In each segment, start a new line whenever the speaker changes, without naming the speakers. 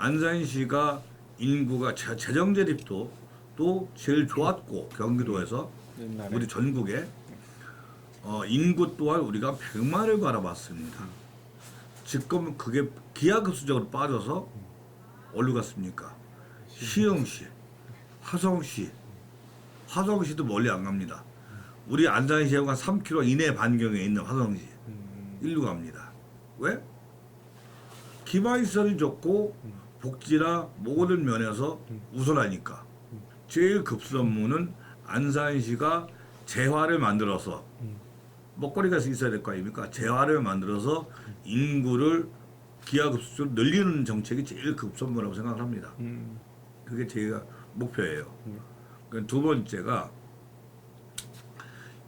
안산시가 인구가 재정 대립도 또 제일 좋았고 경기도에서
옛날에.
우리 전국에 인구 또한 우리가 100만을 바라봤습니다. 지금 그게 기하급수적으로 빠져서 어디로 갔습니까? 시흥시, 화성시도 멀리 안 갑니다. 우리 안산시하고 한 3km 이내 반경에 있는 화성시 일로 갑니다. 왜? 기반시설이 좋고 복지나 모든 면에서 우선하니까. 제일 급선무는 안산시가 재화를 만들어서 먹거리가 있어야 될 거 아닙니까? 재화를 만들어서 인구를 기하급수적으로 늘리는 정책이 제일 급선무라고 생각을 합니다. 그게 제가 목표예요. 두 번째가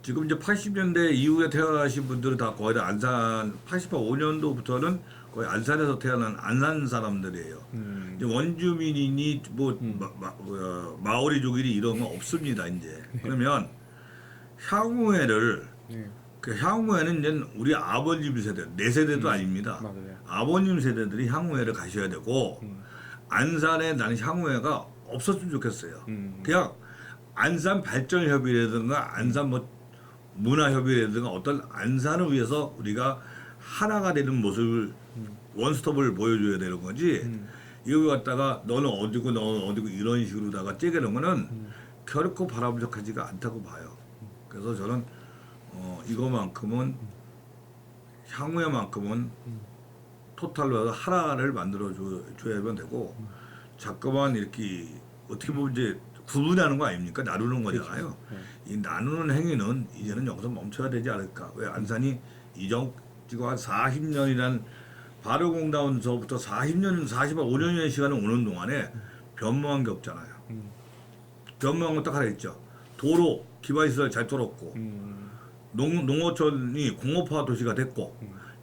지금 이제 80년대 이후에 태어나신 분들은 다 거의 다 안산 85년도부터는 거의 안산에서 태어난 안산 사람들이에요. 이제 원주민이니 마오리족이니 이런 거 없습니다 이제. 그러면 향후회를 그 향후에는 이제 우리 아버님 세대, 내 세대도 아닙니다.
맞아요.
아버님 세대들이 향후회를 가셔야 되고 안산에 나는 향후회가 없었으면 좋겠어요. 그냥 안산 발전협의회라든가 안산 문화협의회라든가 어떤 안산을 위해서 우리가 하나가 되는 모습을 원스톱을 보여줘야 되는 거지. 이거 갖다가 너는 어디고 너는 어디고 이런 식으로다가 째게는 거는 결코 바람직하지가 않다고 봐요. 그래서 저는 이거만큼은 향후에만큼은 토탈로 해서 하나를 만들어 줘야만 되고 자꾸만 이렇게 어떻게 보면 이제 구분하는 거 아닙니까? 나누는 거잖아요. 이 나누는 행위는 이제는 여기서 멈춰야 되지 않을까? 왜 안산이 지금 한 40년이란 발효공단서부터 40년, 45년의 시간을 오는 동안에 변모한 게 없잖아요. 변모한 건 딱 하나 있죠. 도로, 기반시설 잘 뚫었고 농어촌이 공업화 도시가 됐고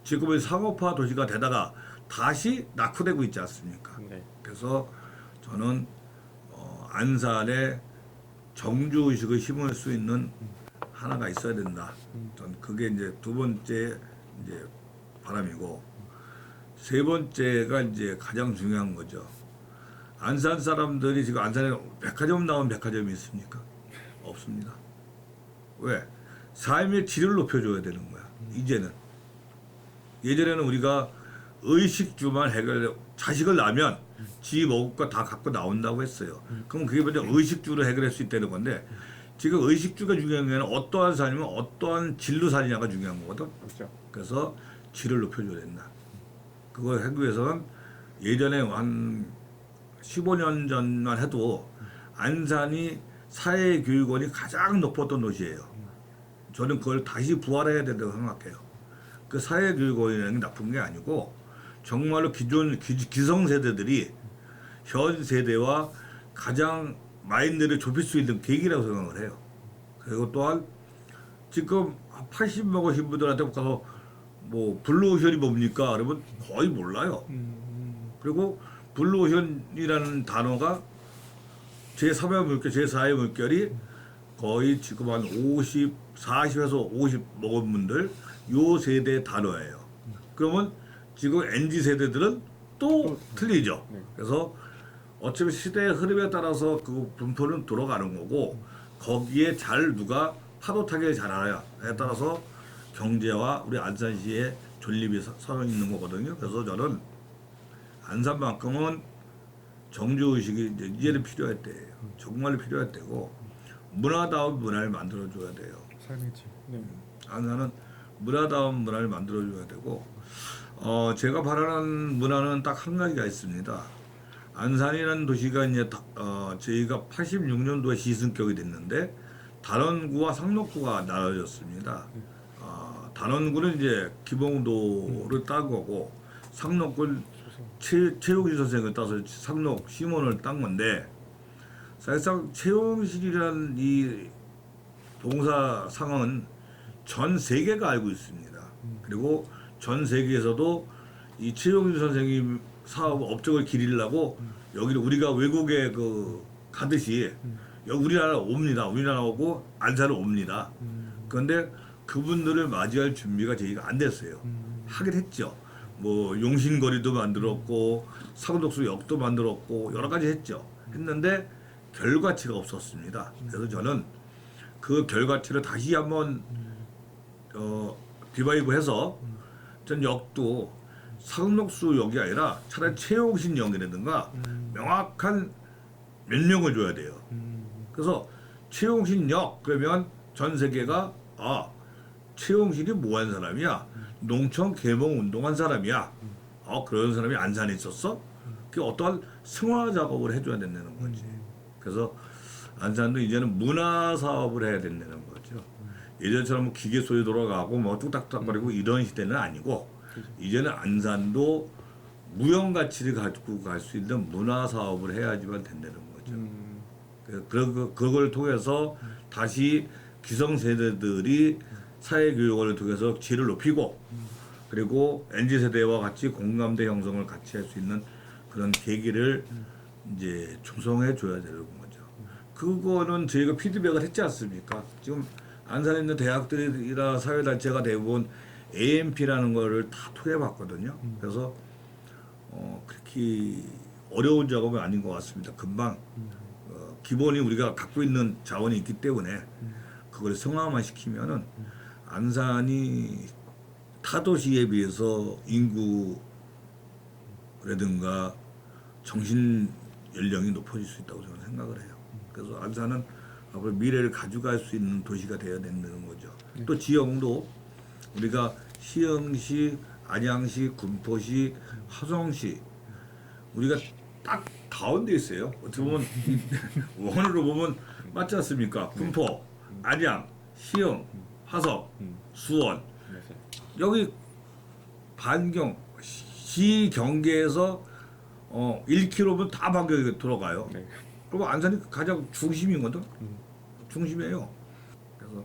지금은 상업화 도시가 되다가 다시 낙후되고 있지 않습니까?
네.
그래서 저는 안산에 정주의식을 심을 수 있는 하나가 있어야 된다. 전 그게 이제 두 번째 이제 바람이고 세 번째가 이제 가장 중요한 거죠. 안산 사람들이 지금 안산에 백화점 나온 백화점이 있습니까? 없습니다. 왜? 삶의 질을 높여줘야 되는 거야. 이제는. 예전에는 우리가 의식주만 자식을 낳으면 지 먹을 거 다 갖고 나온다고 했어요. 그럼 그게 먼저 의식주로 해결할 수 있다는 건데 지금 의식주가 중요한 게 아니라 어떠한 삶이면 어떠한 질로 사느냐가 중요한 거거든.
그렇죠.
그래서 질을 높여줘야 된다. 그걸 하기 위해서는 예전에 한 15년 전만 해도 안산이 사회교육원이 가장 높았던 도시예요. 저는 그걸 다시 부활해야 된다고 생각해요. 그 사회교육원이라는 게 나쁜 게 아니고 정말로 기성세대들이 현 세대와 가장 마인드를 좁힐 수 있는 계기라고 생각을 해요. 그리고 또한 지금 80 먹으신 분들한테 가서 블루오션이 뭡니까? 그러면 거의 몰라요. 그리고 블루오션이라는 단어가 제3의 물결, 제4의 물결이 거의 지금 한 40에서 50 먹은 분들 요 세대 단어예요. 그러면 지금 MZ 세대들은 또 틀리죠. 그래서 어차피 시대의 흐름에 따라서 그 분포는 돌아가는 거고 거기에 누가 파도 타기를 잘 알아야에 따라서 경제와 우리 안산시의 존립이 서 있는 거거든요. 그래서 저는 안산만큼은 정주의식이 이제는 필요할 때예요. 정말로 필요할 때고 문화다운 문화를 만들어줘야 돼요.
삶의 질. 네.
안산은 문화다운 문화를 만들어줘야 되고 제가 바라는 문화는 딱 한 가지가 있습니다. 안산이라는 도시가 이제 저희가 86년도에 시승격이 됐는데 단원구와 상록구가 나눠졌습니다. 단원구는 이제 기봉도를 딴 거고 상록구는 최용실 선생을 따서 상록 시몬을 딴 건데 사실상 최용실이라는 이 동사 상은 전 세계가 알고 있습니다. 그리고 전 세계에서도 이 최용실 선생님 사업 업적을 기리려고 여기를 우리가 외국에 가듯이 여기 우리나라 옵니다. 우리나라 오고 안산을 옵니다. 그런데 그분들을 맞이할 준비가 저희가 안 됐어요. 하긴 했죠. 뭐 용신거리도 만들었고 상록수역도 만들었고 여러 가지 했는데 결과치가 없었습니다. 그래서 저는 그 결과치를 다시 한번 리바이브해서 전 역도 상록수역이 아니라 차라리 최용신역이라든가 명확한 명령을 줘야 돼요. 그래서 최용신역 그러면 전 세계가 최용신이 뭐한 사람이야? 농촌 개몽 운동한 사람이야. 그런 사람이 안산에 있었어? 그 어떠한 승화 작업을 해줘야 된다는 거지. 그래서 안산도 이제는 문화 사업을 해야 된다는 거죠. 예전처럼 뭐 기계 소리 돌아가고 뭐 뚝딱뚝딱거리고 이런 시대는 아니고 이제는 안산도 무형 가치를 가지고 갈 수 있는 문화 사업을 해야지만 된다는 거죠. 그걸 통해서 다시 기성 세대들이 사회 교육을 통해서 질을 높이고 그리고 MZ 세대와 같이 공감대 형성을 같이 할 수 있는 그런 계기를 이제 조성해 줘야 되는 거죠. 그거는 저희가 피드백을 했지 않습니까? 지금 안산에 있는 대학들이나 사회단체가 대부분 AMP라는 거를 다 통해봤거든요. 그래서 그렇게 어려운 작업은 아닌 것 같습니다. 금방 기본이 우리가 갖고 있는 자원이 있기 때문에 그걸 성화만 시키면은 안산이 타 도시에 비해서 인구라든가 정신 연령이 높아질 수 있다고 저는 생각을 해요. 그래서 안산은 앞으로 미래를 가져갈 수 있는 도시가 되어야 된다는 거죠. 또 지형도 우리가 시흥시, 안양시, 군포시, 화성시 우리가 딱 가운데 있어요. 어떻게 보면 원으로 보면 맞지 않습니까? 군포, 안양, 시흥, 화성, 수원 여기 반경 시 경계에서 1km면 다 반경이 들어가요. 네. 그럼 안산이 가장 중심이거든. 중심이에요. 그래서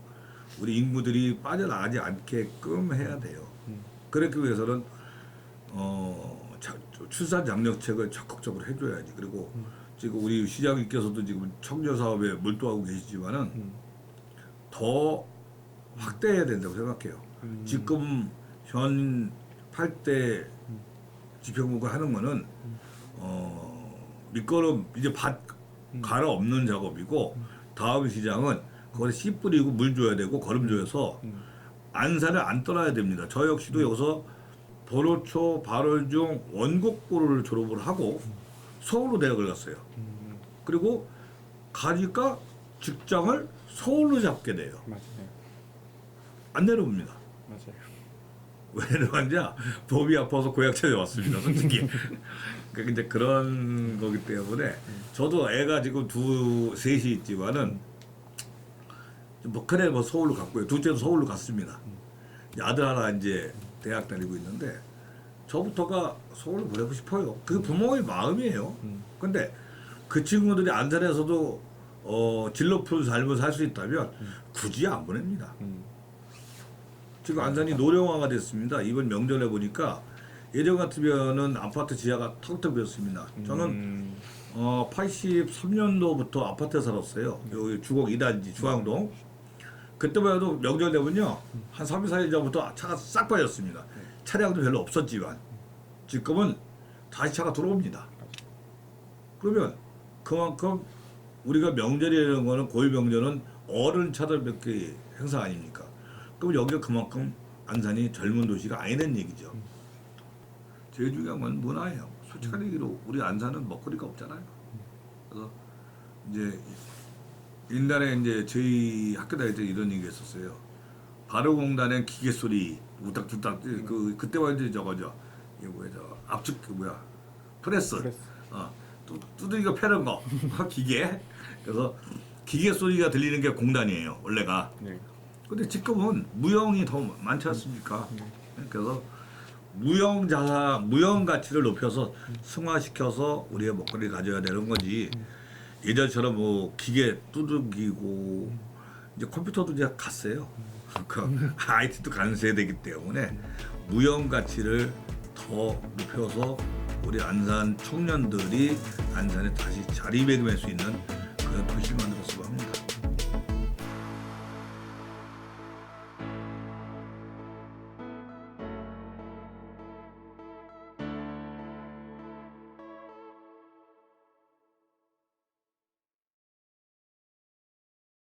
우리 인구들이 빠져나가지 않게끔 해야 돼요. 그렇기 위해서는 출산 장려책을 적극적으로 해줘야지. 그리고 지금 우리 시장님께서도 지금 청년 사업에 몰두하고 계시지만은 더 확대해야 된다고 생각해요. 지금 현 8대 지평구가 하는 거는 밑거름 이제 밭 갈아 없는 작업이고 다음 시장은 거기에 씨 뿌리고 물 줘야 되고 거름 줘서 안산을 안 떠나야 됩니다. 저 역시도 여기서 보로초, 발월중, 원곡고를 졸업을 하고 서울로 대학을 갔어요. 그리고 가니까 직장을 서울로 잡게 돼요.
맞아요.
안 내려옵니다.
맞아요.
왜 내려왔냐? 몸이 아파서 고향 찾아왔습니다. 솔직히. 그러니까 이제 그런 거기 때문에 저도 애가 지금 셋이 있지만은 뭐 그래 뭐 서울로 갔고요. 둘째도 서울로 갔습니다. 아들 하나 이제 대학 다니고 있는데 저부터가 서울로 보내고 싶어요. 그게 부모의 마음이에요. 근데 그 친구들이 안산에서도 질 높은 삶을 살 수 있다면 굳이 안 보냅니다. 지금 안산이 노령화가 됐습니다. 이번 명절에 보니까 예전 같으면은 아파트 지하가 텅텅 비었습니다. 저는 83년도부터 아파트에 살았어요. 여기 주공 2단지 중앙동. 그때만 해도 명절 되면요 한 3일 4일 전부터 차가 싹 빠졌습니다. 차량도 별로 없었지만 지금은 다시 차가 들어옵니다. 그러면 그만큼 우리가 명절이라는 거는 고유 명절은 어른 차들밖에 행사 아닙니까? 그럼 여기가 그만큼 안산이 젊은 도시가 아니라는 얘기죠. 제일 중요한 건 문화예요. 솔직한 얘기로 우리 안산은 먹거리가 없잖아요. 그래서 이제 옛날에 이제 저희 학교 다닐 때 이런 얘기 했었어요. 바로공단의 기계 소리 우닥투닥 그때만 이제 저거죠. 이게 뭐야 저 압축 프레스. 두드기가 패는 거 기계. 그래서 기계 소리가 들리는 게 공단이에요 원래가. 네. 근데 지금은 무형이 더 많지 않습니까? 그래서 무형 가치를 높여서 승화시켜서 우리의 먹거리를 가져야 되는 거지. 예전처럼 뭐 기계 두들기고 이제 컴퓨터도 이제 갔어요. 그 IT도 간 세대이기 때문에 무형 가치를 더 높여서 우리 안산 청년들이 안산에 다시 자리매김할 수 있는 그런 도시를 만들었습니다.